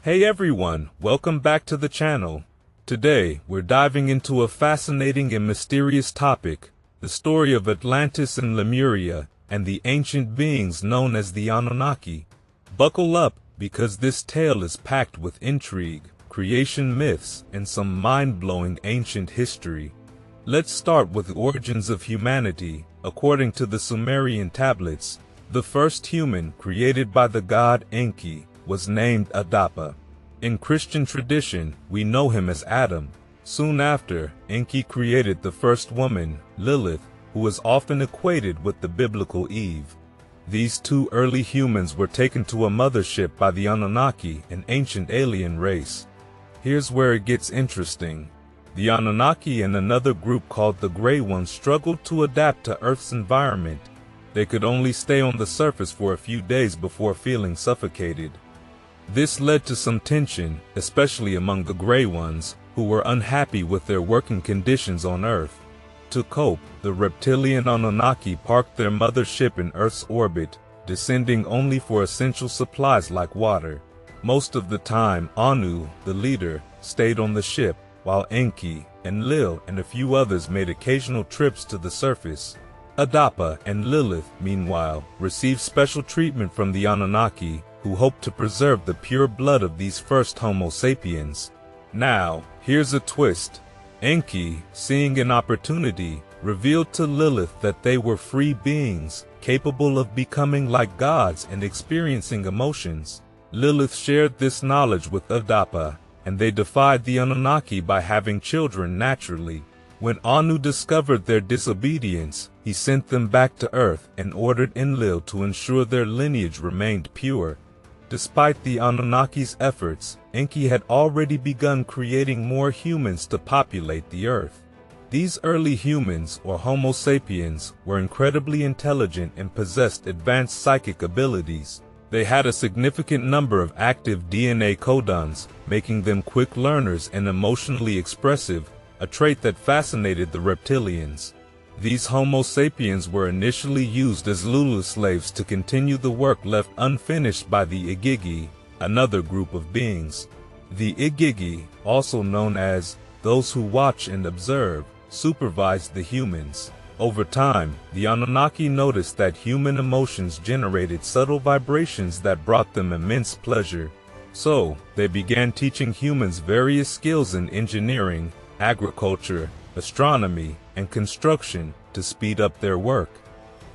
Hey everyone, welcome back to the channel. Today, we're diving into a fascinating and mysterious topic, the story of Atlantis and Lemuria, and the ancient beings known as the Anunnaki. Buckle up, because this tale is packed with intrigue, creation myths, and some mind-blowing ancient history. Let's start with the origins of humanity. According to the Sumerian tablets, the first human, created by the god Enki, was named Adapa. In Christian tradition, we know him as Adam. Soon after, Enki created the first woman, Lilith, who is often equated with the biblical Eve. These two early humans were taken to a mothership by the Anunnaki, an ancient alien race. Here's where it gets interesting. The Anunnaki and another group called the Grey Ones struggled to adapt to Earth's environment. They could only stay on the surface for a few days before feeling suffocated. This led to some tension, especially among the Grey Ones, who were unhappy with their working conditions on Earth. To cope, the reptilian Anunnaki parked their mothership in Earth's orbit, descending only for essential supplies like water. Most of the time, Anu, the leader, stayed on the ship, while Enki, Enlil, and a few others made occasional trips to the surface. Adapa and Lilith, meanwhile, received special treatment from the Anunnaki, who hoped to preserve the pure blood of these first Homo sapiens. Now, here's a twist. Enki, seeing an opportunity, revealed to Lilith that they were free beings, capable of becoming like gods and experiencing emotions. Lilith shared this knowledge with Adapa, and they defied the Anunnaki by having children naturally. When Anu discovered their disobedience, he sent them back to Earth and ordered Enlil to ensure their lineage remained pure. Despite the Anunnaki's efforts, Enki had already begun creating more humans to populate the Earth. These early humans, or Homo sapiens, were incredibly intelligent and possessed advanced psychic abilities. They had a significant number of active DNA codons, making them quick learners and emotionally expressive, a trait that fascinated the reptilians. These Homo sapiens were initially used as Lulu slaves to continue the work left unfinished by the Igigi, another group of beings. The Igigi, also known as those who watch and observe, supervised the humans. Over time, the Anunnaki noticed that human emotions generated subtle vibrations that brought them immense pleasure. So, they began teaching humans various skills in engineering, agriculture, astronomy, and construction to speed up their work.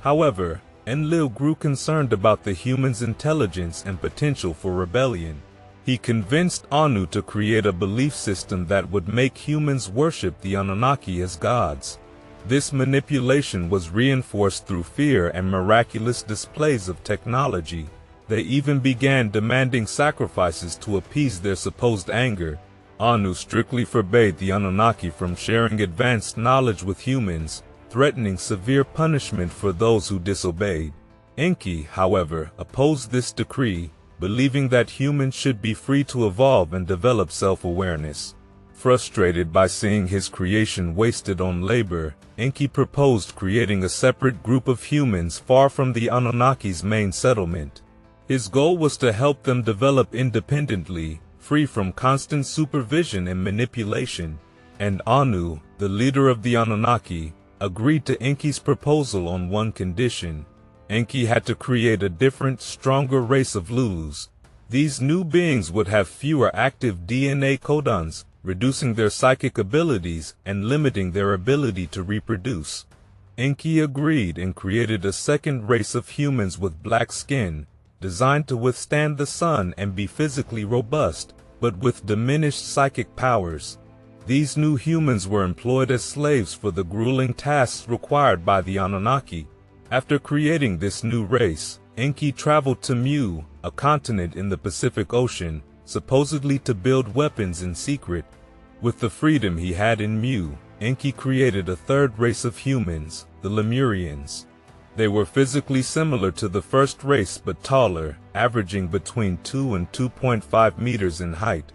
However, Enlil grew concerned about the humans' intelligence and potential for rebellion. He convinced Anu to create a belief system that would make humans worship the Anunnaki as gods. This manipulation was reinforced through fear and miraculous displays of technology. They even began demanding sacrifices to appease their supposed anger. Anu strictly forbade the Anunnaki from sharing advanced knowledge with humans, threatening severe punishment for those who disobeyed. Enki, however, opposed this decree, believing that humans should be free to evolve and develop self-awareness. Frustrated by seeing his creation wasted on labor, Enki proposed creating a separate group of humans far from the Anunnaki's main settlement. His goal was to help them develop independently, free from constant supervision and manipulation, and Anu, the leader of the Anunnaki, agreed to Enki's proposal on one condition. Enki had to create a different, stronger race of Lulus. These new beings would have fewer active DNA codons, reducing their psychic abilities and limiting their ability to reproduce. Enki agreed and created a second race of humans with black skin, designed to withstand the sun and be physically robust, but with diminished psychic powers. These new humans were employed as slaves for the grueling tasks required by the Anunnaki. After creating this new race, Enki traveled to Mu, a continent in the Pacific Ocean, supposedly to build weapons in secret. With the freedom he had in Mu, Enki created a third race of humans, the Lemurians. They were physically similar to the first race but taller, averaging between 2 and 2.5 meters in height.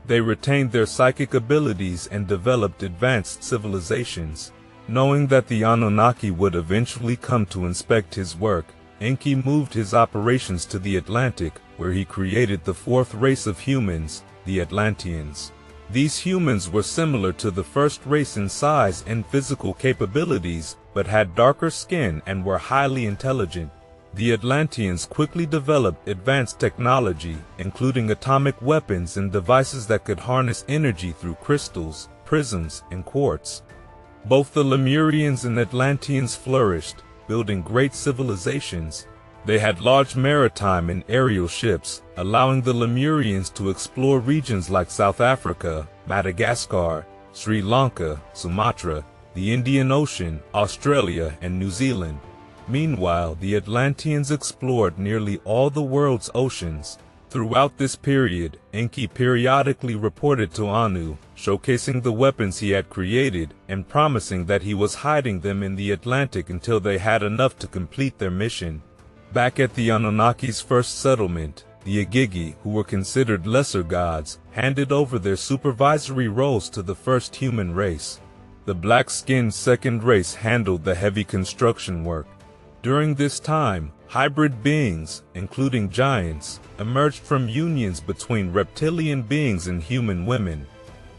They retained their psychic abilities and developed advanced civilizations. Knowing that the Anunnaki would eventually come to inspect his work, Enki moved his operations to the Atlantic, where he created the fourth race of humans, the Atlanteans. These humans were similar to the first race in size and physical capabilities, but had darker skin and were highly intelligent. The Atlanteans quickly developed advanced technology, including atomic weapons and devices that could harness energy through crystals, prisms, and quartz. Both the Lemurians and Atlanteans flourished, building great civilizations. They had large maritime and aerial ships, allowing the Lemurians to explore regions like South Africa, Madagascar, Sri Lanka, Sumatra, the Indian Ocean, Australia, and New Zealand. Meanwhile, the Atlanteans explored nearly all the world's oceans. Throughout this period, Enki periodically reported to Anu, showcasing the weapons he had created and promising that he was hiding them in the Atlantic until they had enough to complete their mission. Back at the Anunnaki's first settlement, the Igigi, who were considered lesser gods, handed over their supervisory roles to the first human race. The black-skinned second race handled the heavy construction work. During this time, hybrid beings, including giants, emerged from unions between reptilian beings and human women.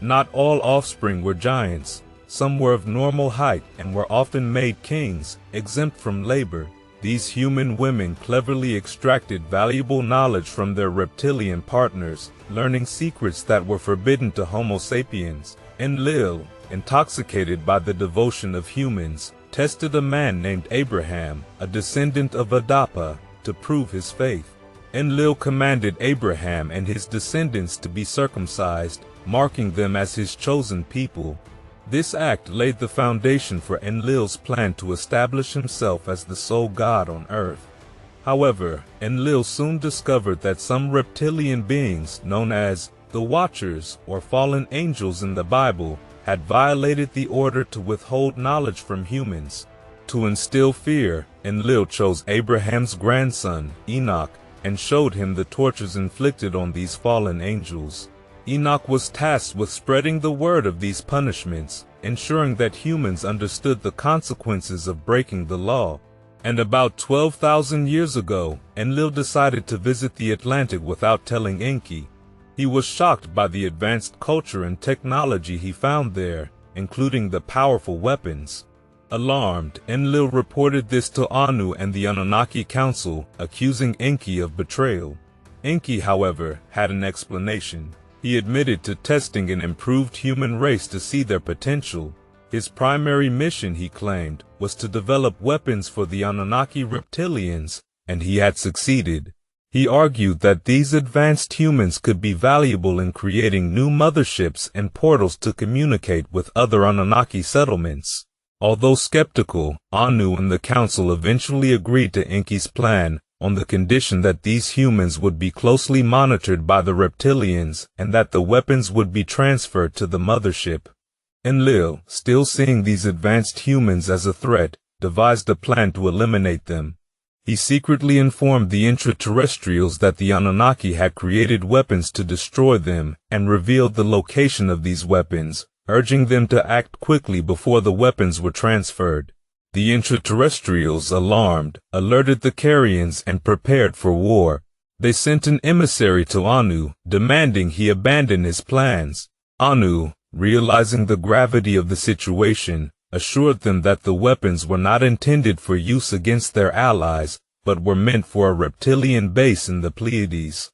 Not all offspring were giants. Some were of normal height and were often made kings, exempt from labor. These human women cleverly extracted valuable knowledge from their reptilian partners, learning secrets that were forbidden to Homo sapiens. Enlil, intoxicated by the devotion of humans, tested a man named Abraham, a descendant of Adapa, to prove his faith. Enlil commanded Abraham and his descendants to be circumcised, marking them as his chosen people. This act laid the foundation for Enlil's plan to establish himself as the sole god on earth. However, Enlil soon discovered that some reptilian beings, known as the Watchers or fallen angels in the Bible, had violated the order to withhold knowledge from humans. To instill fear, Enlil chose Abraham's grandson, Enoch, and showed him the tortures inflicted on these fallen angels. Enoch was tasked with spreading the word of these punishments, ensuring that humans understood the consequences of breaking the law. And about 12,000 years ago, Enlil decided to visit the Atlantic without telling Enki. He was shocked by the advanced culture and technology he found there, including the powerful weapons. Alarmed, Enlil reported this to Anu and the Anunnaki Council, accusing Enki of betrayal. Enki, however, had an explanation. He admitted to testing an improved human race to see their potential. His primary mission, he claimed, was to develop weapons for the Anunnaki reptilians, and he had succeeded. He argued that these advanced humans could be valuable in creating new motherships and portals to communicate with other Anunnaki settlements. Although skeptical, Anu and the council eventually agreed to Enki's plan, on the condition that these humans would be closely monitored by the reptilians and that the weapons would be transferred to the mothership. Enlil, still seeing these advanced humans as a threat, devised a plan to eliminate them. He secretly informed the extraterrestrials that the Anunnaki had created weapons to destroy them and revealed the location of these weapons, urging them to act quickly before the weapons were transferred. The extraterrestrials, alarmed, alerted the Carians and prepared for war. They sent an emissary to Anu, demanding he abandon his plans. Anu, realizing the gravity of the situation, assured them that the weapons were not intended for use against their allies, but were meant for a reptilian base in the Pleiades.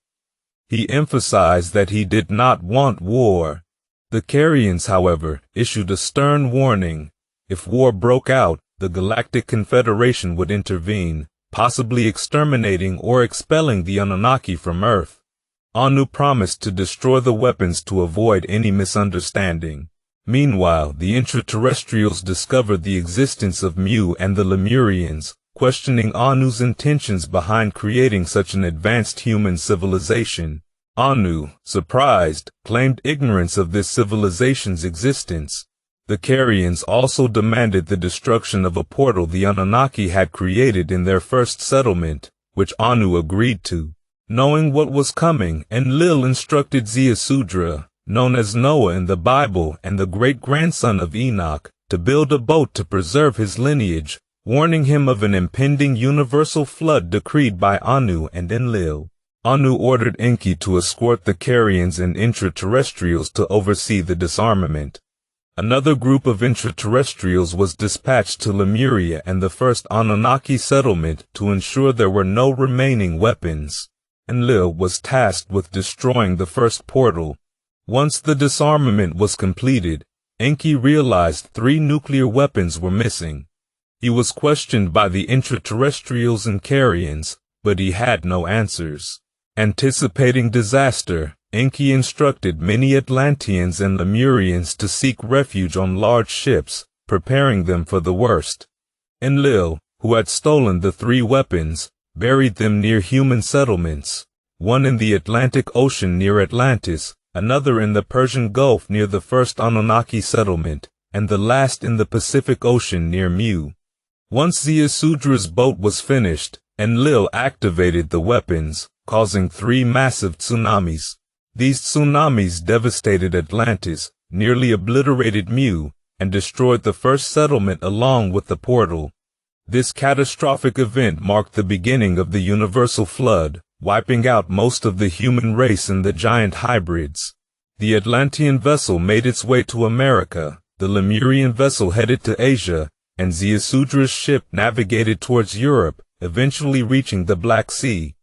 He emphasized that he did not want war. The Carians, however, issued a stern warning. If war broke out, the Galactic Confederation would intervene, possibly exterminating or expelling the Anunnaki from Earth. Anu promised to destroy the weapons to avoid any misunderstanding. Meanwhile, the extraterrestrials discovered the existence of Mu and the Lemurians, questioning Anu's intentions behind creating such an advanced human civilization. Anu, surprised, claimed ignorance of this civilization's existence. The Carians also demanded the destruction of a portal the Anunnaki had created in their first settlement, which Anu agreed to. Knowing what was coming, Enlil instructed Ziusudra, known as Noah in the Bible and the great-grandson of Enoch, to build a boat to preserve his lineage, warning him of an impending universal flood decreed by Anu and Enlil. Anu ordered Enki to escort the Carians and intraterrestrials to oversee the disarmament. Another group of intraterrestrials was dispatched to Lemuria and the first Anunnaki settlement to ensure there were no remaining weapons. Enlil was tasked with destroying the first portal. Once the disarmament was completed, Enki realized 3 nuclear weapons were missing. He was questioned by the intraterrestrials and Carians, but he had no answers. Anticipating disaster, Enki instructed many Atlanteans and Lemurians to seek refuge on large ships, preparing them for the worst. Enlil, who had stolen the 3 weapons, buried them near human settlements, one in the Atlantic Ocean near Atlantis, another in the Persian Gulf near the first Anunnaki settlement, and the last in the Pacific Ocean near Mu. Once Ziusudra's boat was finished, Enlil activated the weapons, causing 3 massive tsunamis. These tsunamis devastated Atlantis, nearly obliterated Mu, and destroyed the first settlement along with the portal. This catastrophic event marked the beginning of the universal flood, wiping out most of the human race and the giant hybrids. The Atlantean vessel made its way to America, the Lemurian vessel headed to Asia, and Ziusudra's ship navigated towards Europe, eventually reaching the Black Sea.